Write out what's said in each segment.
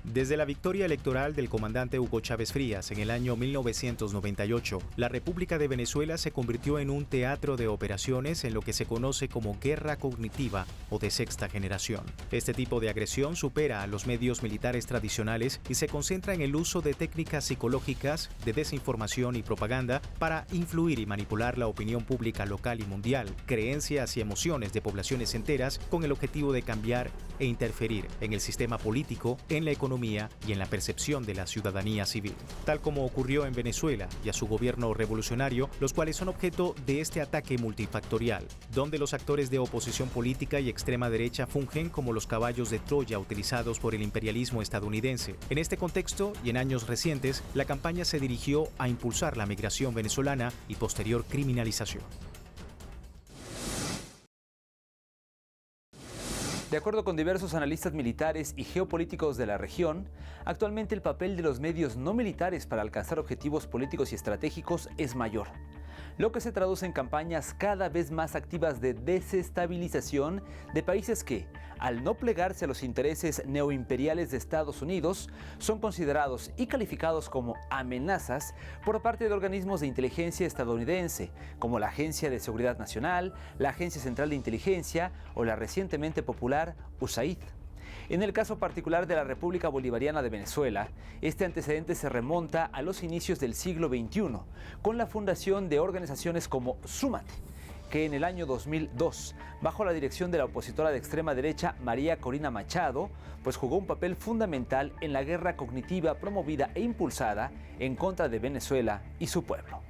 Desde la victoria electoral del comandante Hugo Chávez Frías en el año 1998, la República de Venezuela se convirtió en un teatro de operaciones en lo que se conoce como guerra cognitiva o de sexta generación. Este tipo de agresión supera a los medios militares tradicionales y se concentra en el uso de técnicas psicológicas, de desinformación y propaganda para influir y manipular la opinión pública local y mundial, creencias y emociones de poblaciones enteras con el objetivo de cambiar e interferir en el sistema político, en la economía y en la percepción de la ciudadanía civil, tal como ocurrió en Venezuela y a su gobierno revolucionario, los cuales son objeto de este ataque multifactorial, donde los actores de oposición política y extrema derecha fungen como los caballos de Troya utilizados por el imperialismo estadounidense. En este contexto y en años recientes, la campaña se dirigió a impulsar la migración venezolana y posterior criminalización. De acuerdo con diversos analistas militares y geopolíticos de la región, actualmente el papel de los medios no militares para alcanzar objetivos políticos y estratégicos es mayor, lo que se traduce en campañas cada vez más activas de desestabilización de países que, al no plegarse a los intereses neoimperiales de Estados Unidos, son considerados y calificados como amenazas por parte de organismos de inteligencia estadounidense, como la Agencia de Seguridad Nacional, la Agencia Central de Inteligencia o la recientemente popular USAID. En el caso particular de la República Bolivariana de Venezuela, este antecedente se remonta a los inicios del siglo XXI, con la fundación de organizaciones como Súmate, que en el año 2002, bajo la dirección de la opositora de extrema derecha María Corina Machado, pues jugó un papel fundamental en la guerra cognitiva promovida e impulsada en contra de Venezuela y su pueblo.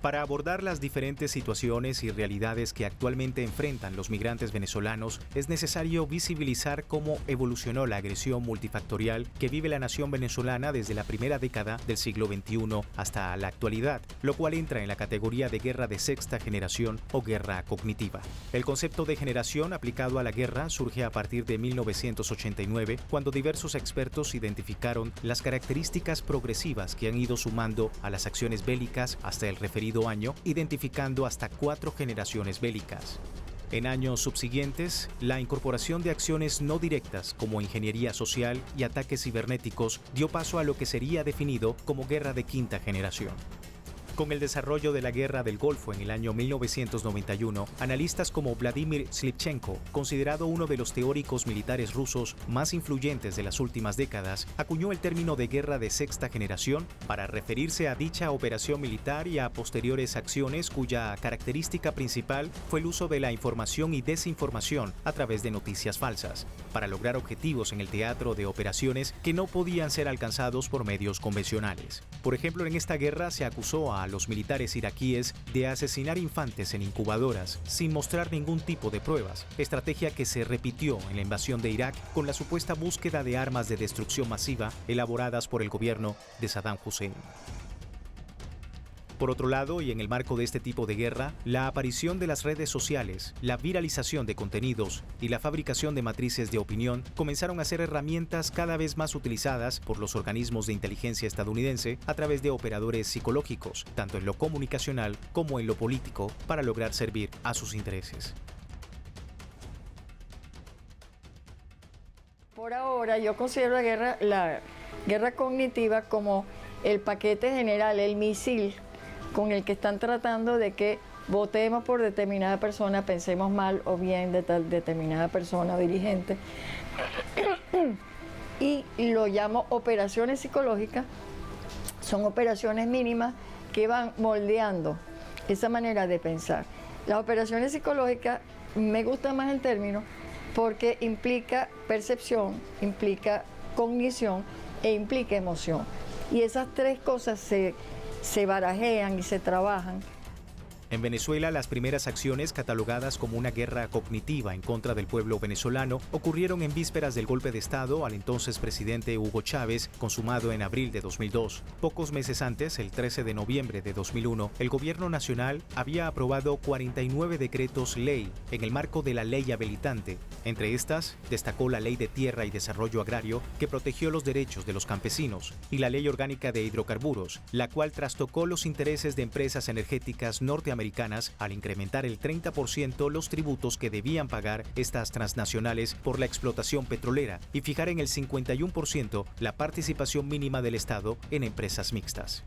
Para abordar las diferentes situaciones y realidades que actualmente enfrentan los migrantes venezolanos, es necesario visibilizar cómo evolucionó la agresión multifactorial que vive la nación venezolana desde la primera década del siglo XXI hasta la actualidad, lo cual entra en la categoría de guerra de sexta generación o guerra cognitiva. El concepto de generación aplicado a la guerra surge a partir de 1989, cuando diversos expertos identificaron las características progresivas que han ido sumando a las acciones bélicas hasta el referido año, identificando hasta 4 generaciones bélicas. En años subsiguientes, la incorporación de acciones no directas como ingeniería social y ataques cibernéticos dio paso a lo que sería definido como guerra de quinta generación. Con el desarrollo de la Guerra del Golfo en el año 1991, analistas como Vladimir Slivchenko, considerado uno de los teóricos militares rusos más influyentes de las últimas décadas, acuñó el término de guerra de sexta generación para referirse a dicha operación militar y a posteriores acciones cuya característica principal fue el uso de la información y desinformación a través de noticias falsas, para lograr objetivos en el teatro de operaciones que no podían ser alcanzados por medios convencionales. Por ejemplo, en esta guerra se acusó a los militares iraquíes de asesinar infantes en incubadoras sin mostrar ningún tipo de pruebas, estrategia que se repitió en la invasión de Irak con la supuesta búsqueda de armas de destrucción masiva elaboradas por el gobierno de Saddam Hussein. Por otro lado, y en el marco de este tipo de guerra, la aparición de las redes sociales, la viralización de contenidos y la fabricación de matrices de opinión comenzaron a ser herramientas cada vez más utilizadas por los organismos de inteligencia estadounidense a través de operadores psicológicos, tanto en lo comunicacional como en lo político, para lograr servir a sus intereses. Por ahora, yo considero la guerra cognitiva como el paquete general, el misil con el que están tratando de que votemos por determinada persona, pensemos mal o bien de determinada persona o dirigente. Y lo llamo operaciones psicológicas. Son operaciones mínimas que van moldeando esa manera de pensar. Las operaciones psicológicas, me gusta más el término porque implica percepción, implica cognición e implica emoción. Y esas tres cosas se barajean y se trabajan. En Venezuela, las primeras acciones catalogadas como una guerra cognitiva en contra del pueblo venezolano ocurrieron en vísperas del golpe de Estado al entonces presidente Hugo Chávez, consumado en abril de 2002. Pocos meses antes, el 13 de noviembre de 2001, el gobierno nacional había aprobado 49 decretos ley en el marco de la ley habilitante. Entre estas, destacó la Ley de Tierra y Desarrollo Agrario, que protegió los derechos de los campesinos, y la Ley Orgánica de Hidrocarburos, la cual trastocó los intereses de empresas energéticas norteamericanas suramericanas al incrementar el 30% los tributos que debían pagar estas transnacionales por la explotación petrolera y fijar en el 51% la participación mínima del Estado en empresas mixtas.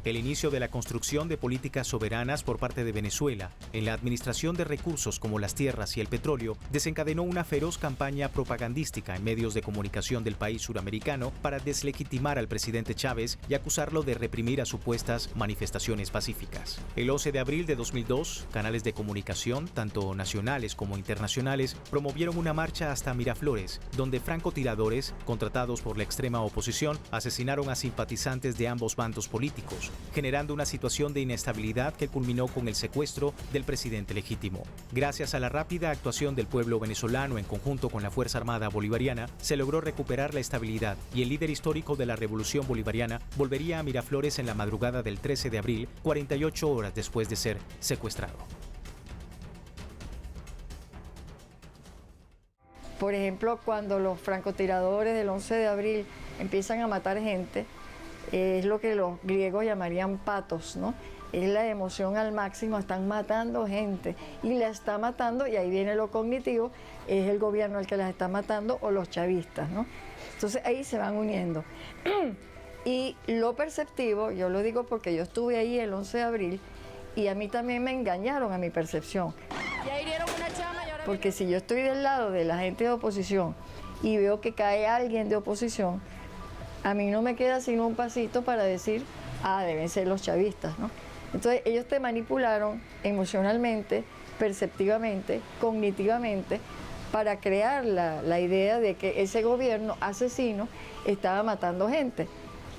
El inicio de la construcción de políticas soberanas por parte de Venezuela en la administración de recursos como las tierras y el petróleo desencadenó una feroz campaña propagandística en medios de comunicación del país suramericano para deslegitimar al presidente Chávez y acusarlo de reprimir a supuestas manifestaciones pacíficas. El 11 de abril de 2002, canales de comunicación, tanto nacionales como internacionales, promovieron una marcha hasta Miraflores, donde francotiradores, contratados por la extrema oposición, asesinaron a simpatizantes de ambos bandos políticos, generando una situación de inestabilidad que culminó con el secuestro del presidente legítimo. Gracias a la rápida actuación del pueblo venezolano en conjunto con la Fuerza Armada Bolivariana, se logró recuperar la estabilidad y el líder histórico de la Revolución Bolivariana volvería a Miraflores en la madrugada del 13 de abril, 48 horas después de ser secuestrado. Por ejemplo, cuando los francotiradores del 11 de abril empiezan a matar gente, es lo que los griegos llamarían patos, ¿no? Es la emoción al máximo, están matando gente y la está matando, y ahí viene lo cognitivo, es el gobierno el que las está matando o los chavistas, ¿no? Entonces ahí se van uniendo. Y lo perceptivo, yo lo digo porque yo estuve ahí el 11 de abril y a mí también me engañaron a mi percepción. Porque si yo estoy del lado de la gente de oposición y veo que cae alguien de oposición, a mí no me queda sino un pasito para decir, deben ser los chavistas, ¿no? Entonces ellos te manipularon emocionalmente, perceptivamente, cognitivamente, para crear la idea de que ese gobierno asesino estaba matando gente.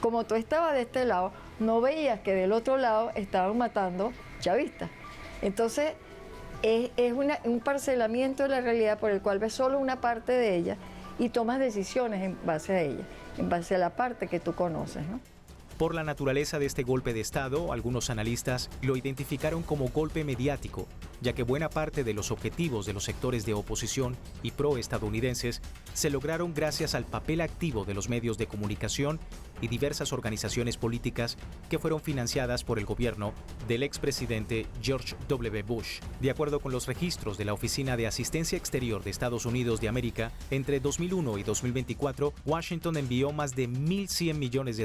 Como tú estabas de este lado, no veías que del otro lado estaban matando chavistas. Entonces es un parcelamiento de la realidad por el cual ves solo una parte de ella y tomas decisiones en base a ella, en base a la parte que tú conoces, ¿no? Por la naturaleza de este golpe de Estado, algunos analistas lo identificaron como golpe mediático, ya que buena parte de los objetivos de los sectores de oposición y pro-estadounidenses se lograron gracias al papel activo de los medios de comunicación y diversas organizaciones políticas que fueron financiadas por el gobierno del expresidente George W. Bush. De acuerdo con los registros de la Oficina de Asistencia Exterior de Estados Unidos de América, entre 2001 y 2024, Washington envió más de $1.100 millones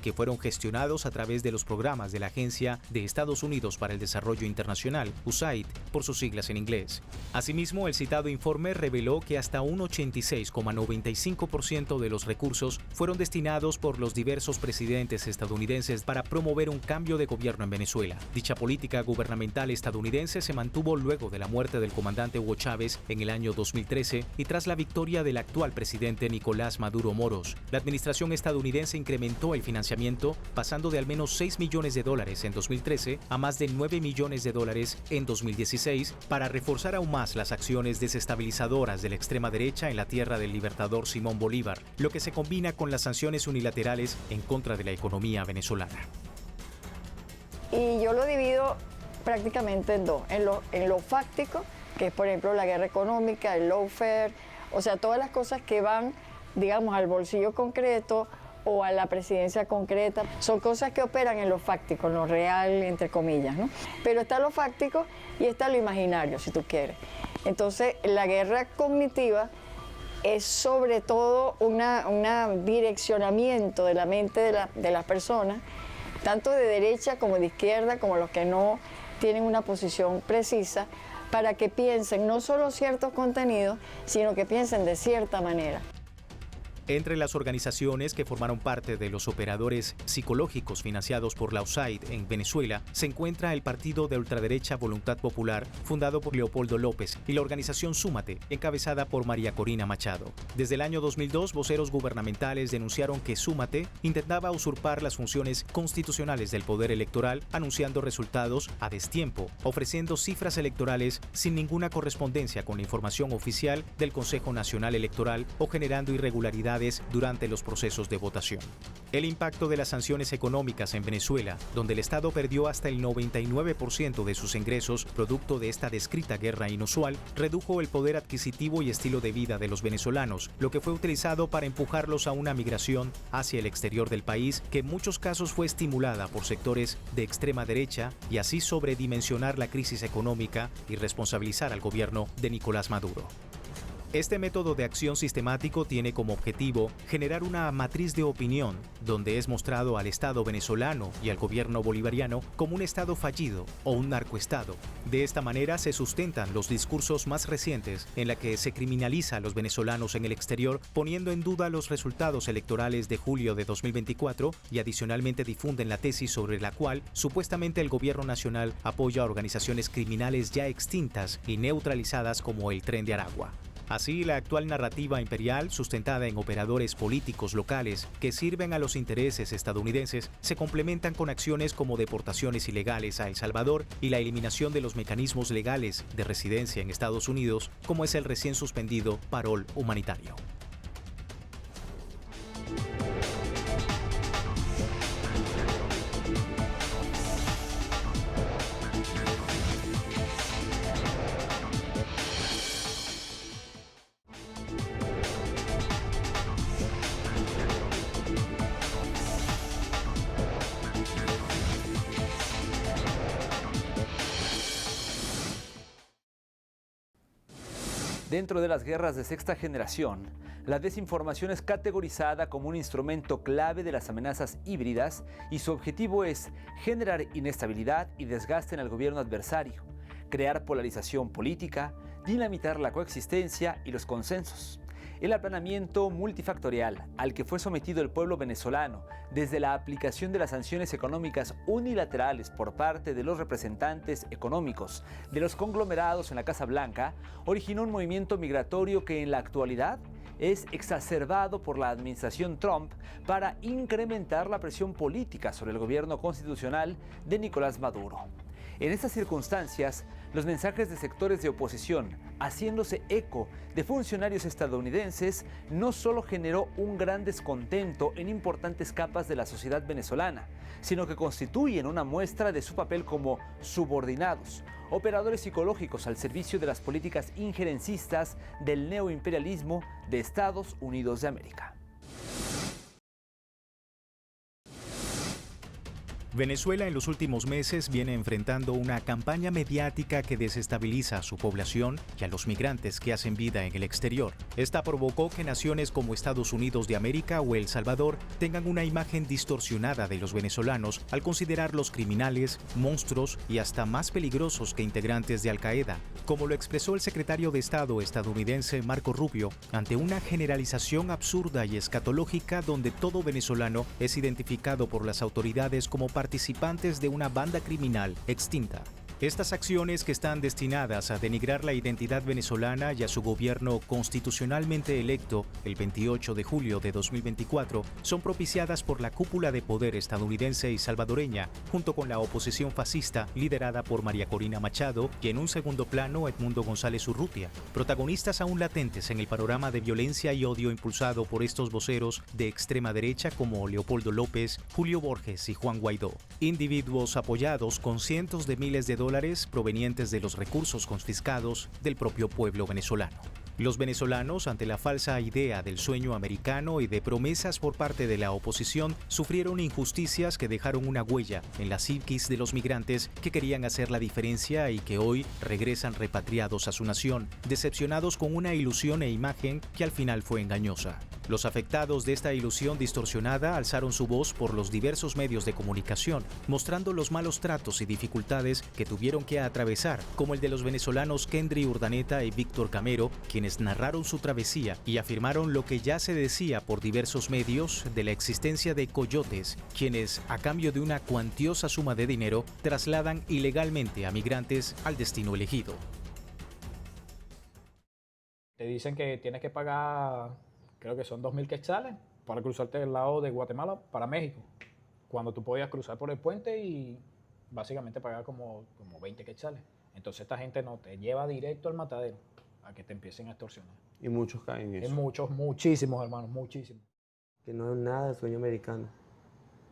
que fueron gestionados a través de los programas de la Agencia de Estados Unidos para el Desarrollo Internacional, USAID, por sus siglas en inglés. Asimismo, el citado informe reveló que hasta un 86,95% de los recursos fueron destinados por los diversos presidentes estadounidenses para promover un cambio de gobierno en Venezuela. Dicha política gubernamental estadounidense se mantuvo luego de la muerte del comandante Hugo Chávez en el año 2013 y tras la victoria del actual presidente Nicolás Maduro Moros. La administración estadounidense incrementó el financiamiento, pasando de al menos $6 millones en 2013 a más de $9 millones en 2016, para reforzar aún más las acciones desestabilizadoras de la extrema derecha en la tierra del libertador Simón Bolívar, lo que se combina con las sanciones unilaterales en contra de la economía venezolana. Y yo lo divido prácticamente en dos, en lo fáctico, que es por ejemplo la guerra económica, el lawfare, o sea, todas las cosas que van, digamos, al bolsillo concreto o a la presidencia concreta, son cosas que operan en lo fáctico, en lo real, entre comillas, ¿no? Pero está lo fáctico y está lo imaginario, si tú quieres. Entonces, la guerra cognitiva es sobre todo un direccionamiento de la mente de las personas, tanto de derecha como de izquierda, como los que no tienen una posición precisa, para que piensen no solo ciertos contenidos, sino que piensen de cierta manera. Entre las organizaciones que formaron parte de los operadores psicológicos financiados por la USAID en Venezuela se encuentra el partido de ultraderecha Voluntad Popular, fundado por Leopoldo López, y la organización Súmate, encabezada por María Corina Machado. Desde el año 2002, voceros gubernamentales denunciaron que Súmate intentaba usurpar las funciones constitucionales del poder electoral, anunciando resultados a destiempo, ofreciendo cifras electorales sin ninguna correspondencia con la información oficial del Consejo Nacional Electoral o generando irregularidades autoridades durante los procesos de votación. El impacto de las sanciones económicas en Venezuela, donde el Estado perdió hasta el 99% de sus ingresos producto de esta descrita guerra inusual, redujo el poder adquisitivo y estilo de vida de los venezolanos, lo que fue utilizado para empujarlos a una migración hacia el exterior del país que en muchos casos fue estimulada por sectores de extrema derecha y así sobredimensionar la crisis económica y responsabilizar al gobierno de Nicolás Maduro. Este método de acción sistemático tiene como objetivo generar una matriz de opinión donde es mostrado al Estado venezolano y al gobierno bolivariano como un Estado fallido o un narcoestado. De esta manera se sustentan los discursos más recientes en la que se criminaliza a los venezolanos en el exterior, poniendo en duda los resultados electorales de julio de 2024 y adicionalmente difunden la tesis sobre la cual supuestamente el gobierno nacional apoya a organizaciones criminales ya extintas y neutralizadas como el Tren de Aragua. Así, la actual narrativa imperial, sustentada en operadores políticos locales que sirven a los intereses estadounidenses, se complementan con acciones como deportaciones ilegales a El Salvador y la eliminación de los mecanismos legales de residencia en Estados Unidos, como es el recién suspendido parol humanitario. Dentro de las guerras de sexta generación, la desinformación es categorizada como un instrumento clave de las amenazas híbridas y su objetivo es generar inestabilidad y desgaste en el gobierno adversario, crear polarización política, dinamitar la coexistencia y los consensos. El aplanamiento multifactorial al que fue sometido el pueblo venezolano desde la aplicación de las sanciones económicas unilaterales por parte de los representantes económicos de los conglomerados en la Casa Blanca originó un movimiento migratorio que en la actualidad es exacerbado por la administración Trump para incrementar la presión política sobre el gobierno constitucional de Nicolás Maduro. En estas circunstancias, los mensajes de sectores de oposición, haciéndose eco de funcionarios estadounidenses, no solo generó un gran descontento en importantes capas de la sociedad venezolana, sino que constituyen una muestra de su papel como subordinados, operadores psicológicos al servicio de las políticas injerencistas del neoimperialismo de Estados Unidos de América. Venezuela en los últimos meses viene enfrentando una campaña mediática que desestabiliza a su población y a los migrantes que hacen vida en el exterior. Esta provocó que naciones como Estados Unidos de América o El Salvador tengan una imagen distorsionada de los venezolanos al considerarlos criminales, monstruos y hasta más peligrosos que integrantes de Al-Qaeda, como lo expresó el secretario de Estado estadounidense Marco Rubio ante una generalización absurda y escatológica donde todo venezolano es identificado por las autoridades como participantes de una banda criminal extinta. Estas acciones, que están destinadas a denigrar la identidad venezolana y a su gobierno constitucionalmente electo el 28 de julio de 2024, son propiciadas por la cúpula de poder estadounidense y salvadoreña, junto con la oposición fascista liderada por María Corina Machado y en un segundo plano Edmundo González Urrutia, protagonistas aún latentes en el panorama de violencia y odio impulsado por estos voceros de extrema derecha como Leopoldo López, Julio Borges y Juan Guaidó, individuos apoyados con cientos de miles de dólares provenientes de los recursos confiscados del propio pueblo venezolano. Los venezolanos, ante la falsa idea del sueño americano y de promesas por parte de la oposición, sufrieron injusticias que dejaron una huella en la psiquis de los migrantes que querían hacer la diferencia y que hoy regresan repatriados a su nación, decepcionados con una ilusión e imagen que al final fue engañosa. Los afectados de esta ilusión distorsionada alzaron su voz por los diversos medios de comunicación, mostrando los malos tratos y dificultades que tuvieron que atravesar, como el de los venezolanos Kendry Urdaneta y Víctor Camero, quienes narraron su travesía y afirmaron lo que ya se decía por diversos medios de la existencia de coyotes, quienes, a cambio de una cuantiosa suma de dinero, trasladan ilegalmente a migrantes al destino elegido. Te dicen que tienes que pagar, creo que son 2.000 quetzales para cruzarte del lado de Guatemala para México, cuando tú podías cruzar por el puente y básicamente pagar como 20 quetzales. Entonces esta gente no te lleva directo al matadero. a que te empiecen a extorsionar. Y muchos caen en eso. Muchos, muchísimos, hermanos, muchísimos. Que no es nada de sueño americano.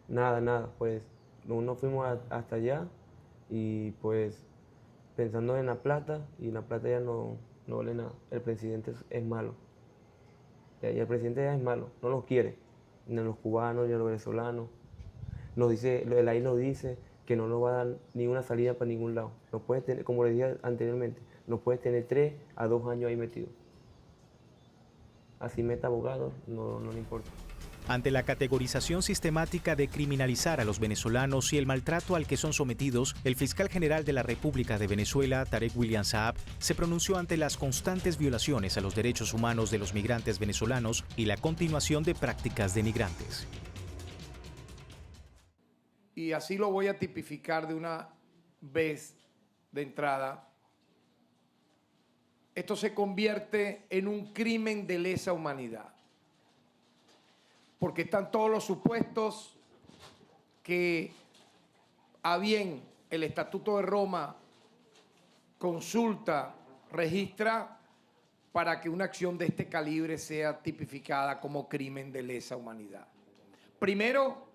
Nada, nada. Pues no fuimos hasta allá y pues pensando en la plata, y la plata ya no vale nada. El presidente es malo. Y el presidente ya es malo, no los quiere. Ni a los cubanos, ni a los venezolanos. Nos dice, el ahí nos dice que no nos va a dar ni una salida para ningún lado. Nos puede tener, como les dije anteriormente, nos puede tener 3 a 2 años ahí metidos. Así meta abogado, no le importa. Ante la categorización sistemática de criminalizar a los venezolanos y el maltrato al que son sometidos, el fiscal general de la República de Venezuela, Tarek William Saab, se pronunció ante las constantes violaciones a los derechos humanos de los migrantes venezolanos y la continuación de prácticas denigrantes. Y así lo voy a tipificar de una vez de entrada. Esto se convierte en un crimen de lesa humanidad. Porque están todos los supuestos que a bien el Estatuto de Roma consulta, registra para que una acción de este calibre sea tipificada como crimen de lesa humanidad. Primero,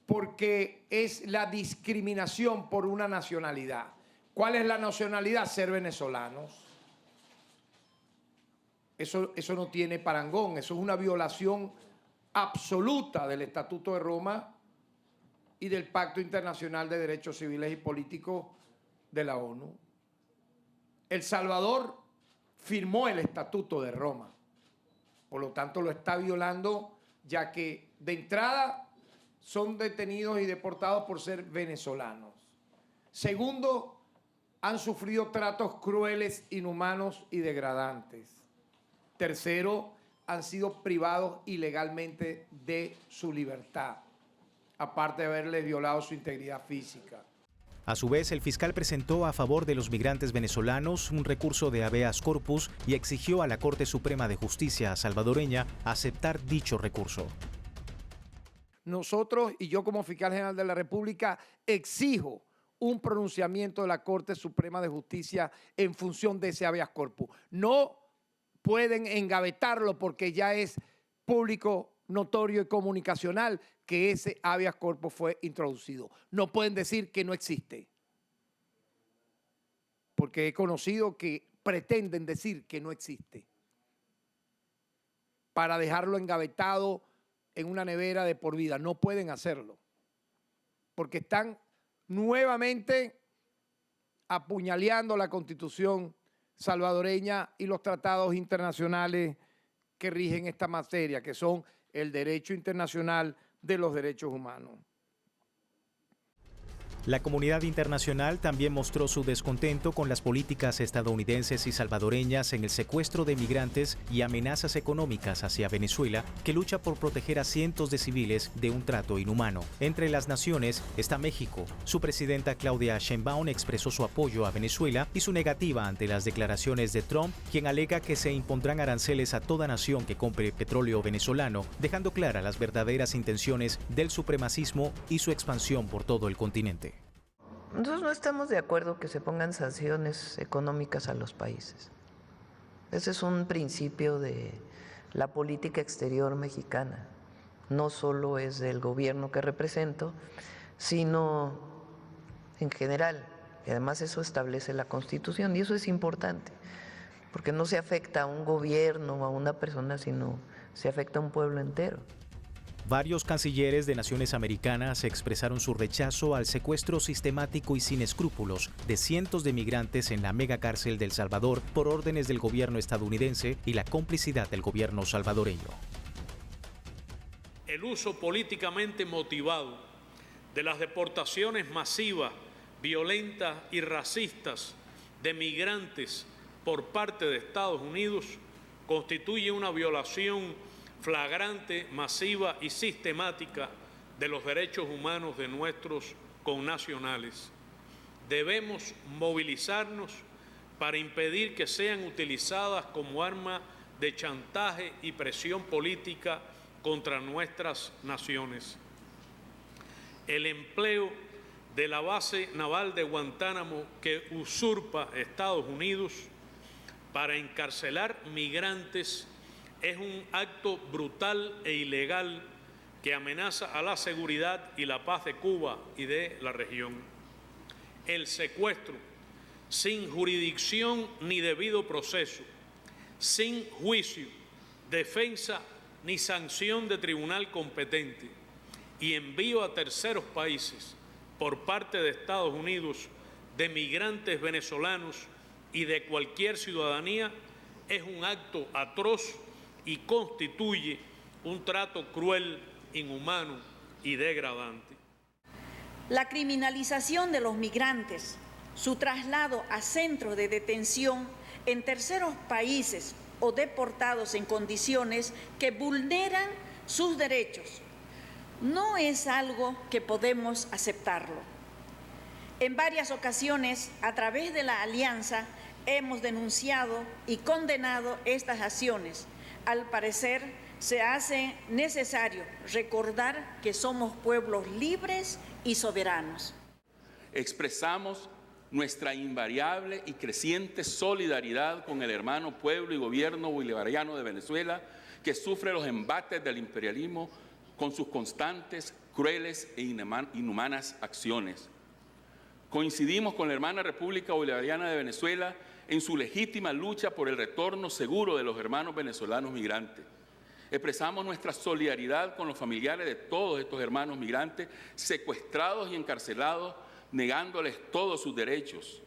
porque es la discriminación por una nacionalidad. ¿Cuál es la nacionalidad? Ser venezolanos. Eso no tiene parangón, eso es una violación absoluta del Estatuto de Roma y del Pacto Internacional de Derechos Civiles y Políticos de la ONU. El Salvador firmó el Estatuto de Roma, por lo tanto lo está violando, ya que de entrada son detenidos y deportados por ser venezolanos. Segundo, han sufrido tratos crueles, inhumanos y degradantes. Tercero, han sido privados ilegalmente de su libertad, aparte de haberles violado su integridad física. A su vez, el fiscal presentó a favor de los migrantes venezolanos un recurso de habeas corpus y exigió a la Corte Suprema de Justicia salvadoreña aceptar dicho recurso. Nosotros y yo como fiscal general de la República exijo un pronunciamiento de la Corte Suprema de Justicia en función de ese habeas corpus. No pueden engavetarlo porque ya es público, notorio y comunicacional que ese habeas corpus fue introducido. No pueden decir que no existe, porque he conocido que pretenden decir que no existe para dejarlo engavetado en una nevera de por vida. No pueden hacerlo, porque están nuevamente apuñaleando la Constitución salvadoreña y los tratados internacionales que rigen esta materia, que son el derecho internacional de los derechos humanos. La comunidad internacional también mostró su descontento con las políticas estadounidenses y salvadoreñas en el secuestro de migrantes y amenazas económicas hacia Venezuela, que lucha por proteger a cientos de civiles de un trato inhumano. Entre las naciones está México. Su presidenta Claudia Sheinbaum expresó su apoyo a Venezuela y su negativa ante las declaraciones de Trump, quien alega que se impondrán aranceles a toda nación que compre petróleo venezolano, dejando claras las verdaderas intenciones del supremacismo y su expansión por todo el continente. Nosotros no estamos de acuerdo que se pongan sanciones económicas a los países. Ese es un principio de la política exterior mexicana. No solo es del gobierno que represento, sino en general. Y además eso establece la Constitución y eso es importante, porque no se afecta a un gobierno o a una persona, sino se afecta a un pueblo entero. Varios cancilleres de naciones americanas expresaron su rechazo al secuestro sistemático y sin escrúpulos de cientos de migrantes en la megacárcel de El Salvador por órdenes del gobierno estadounidense y la complicidad del gobierno salvadoreño. El uso políticamente motivado de las deportaciones masivas, violentas y racistas de migrantes por parte de Estados Unidos constituye una violación flagrante, masiva y sistemática de los derechos humanos de nuestros connacionales. Debemos movilizarnos para impedir que sean utilizadas como arma de chantaje y presión política contra nuestras naciones. El empleo de la base naval de Guantánamo que usurpa Estados Unidos para encarcelar migrantes es un acto brutal e ilegal que amenaza a la seguridad y la paz de Cuba y de la región. El secuestro, sin jurisdicción ni debido proceso, sin juicio, defensa ni sanción de tribunal competente y envío a terceros países por parte de Estados Unidos de migrantes venezolanos y de cualquier ciudadanía es un acto atroz y constituye un trato cruel, inhumano y degradante. La criminalización de los migrantes, su traslado a centros de detención en terceros países o deportados en condiciones que vulneran sus derechos, no es algo que podemos aceptarlo. En varias ocasiones, a través de la Alianza, hemos denunciado y condenado estas acciones. Al parecer, se hace necesario recordar que somos pueblos libres y soberanos. Expresamos nuestra invariable y creciente solidaridad con el hermano pueblo y gobierno bolivariano de Venezuela, que sufre los embates del imperialismo con sus constantes, crueles e inhumanas acciones. Coincidimos con la hermana República Bolivariana de Venezuela en su legítima lucha por el retorno seguro de los hermanos venezolanos migrantes. Expresamos nuestra solidaridad con los familiares de todos estos hermanos migrantes secuestrados y encarcelados, negándoles todos sus derechos.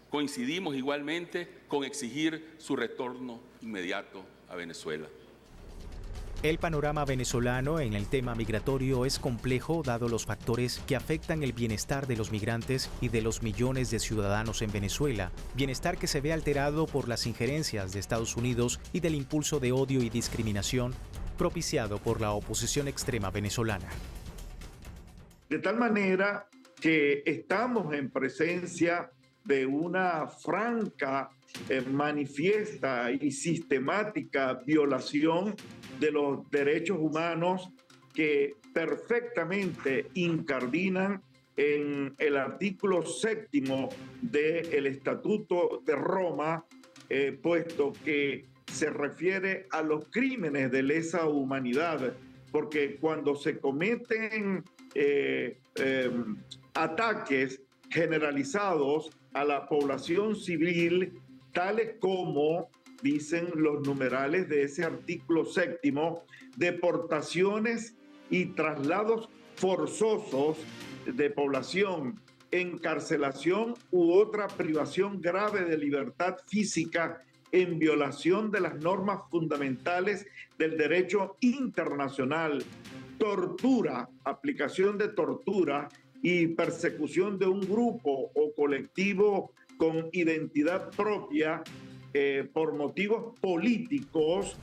Coincidimos igualmente con exigir su retorno inmediato a Venezuela. El panorama venezolano en el tema migratorio es complejo dado los factores que afectan el bienestar de los migrantes y de los millones de ciudadanos en Venezuela, bienestar que se ve alterado por las injerencias de Estados Unidos y del impulso de odio y discriminación propiciado por la oposición extrema venezolana. De tal manera que estamos en presencia de una franca, manifiesta y sistemática violación de los derechos humanos que perfectamente incardinan en el artículo 7º del Estatuto de Roma, puesto que se refiere a los crímenes de lesa humanidad, porque cuando se cometen ataques generalizados a la población civil, tales como dicen los numerales de ese artículo 7º, deportaciones y traslados forzosos de población, encarcelación u otra privación grave de libertad física en violación de las normas fundamentales del derecho internacional, tortura, aplicación de tortura y persecución de un grupo o colectivo con identidad propia por motivos políticos.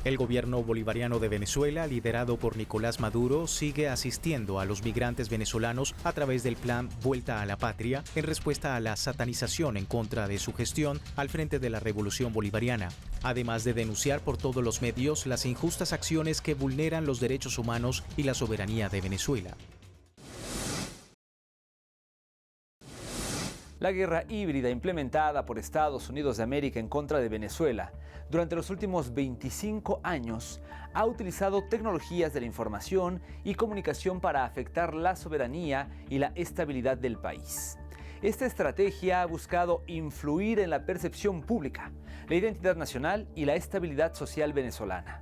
El gobierno bolivariano de Venezuela, liderado por Nicolás Maduro, sigue asistiendo a los migrantes venezolanos a través del plan Vuelta a la Patria, en respuesta a la satanización en contra de su gestión al frente de la Revolución Bolivariana, además de denunciar por todos los medios las injustas acciones que vulneran los derechos humanos y la soberanía de Venezuela. La guerra híbrida implementada por Estados Unidos de América en contra de Venezuela durante los últimos 25 años ha utilizado tecnologías de la información y comunicación para afectar la soberanía y la estabilidad del país. Esta estrategia ha buscado influir en la percepción pública, la identidad nacional y la estabilidad social venezolana.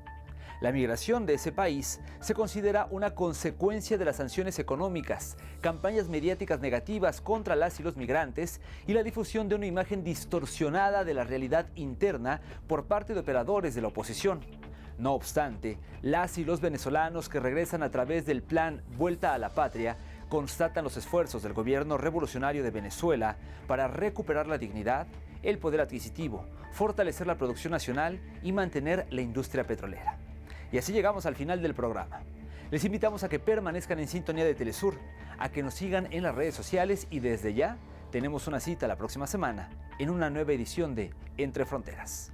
La migración de ese país se considera una consecuencia de las sanciones económicas, campañas mediáticas negativas contra las y los migrantes y la difusión de una imagen distorsionada de la realidad interna por parte de operadores de la oposición. No obstante, las y los venezolanos que regresan a través del plan Vuelta a la Patria constatan los esfuerzos del gobierno revolucionario de Venezuela para recuperar la dignidad, el poder adquisitivo, fortalecer la producción nacional y mantener la industria petrolera. Y así llegamos al final del programa. Les invitamos a que permanezcan en sintonía de Telesur, a que nos sigan en las redes sociales y desde ya tenemos una cita la próxima semana en una nueva edición de Entre Fronteras.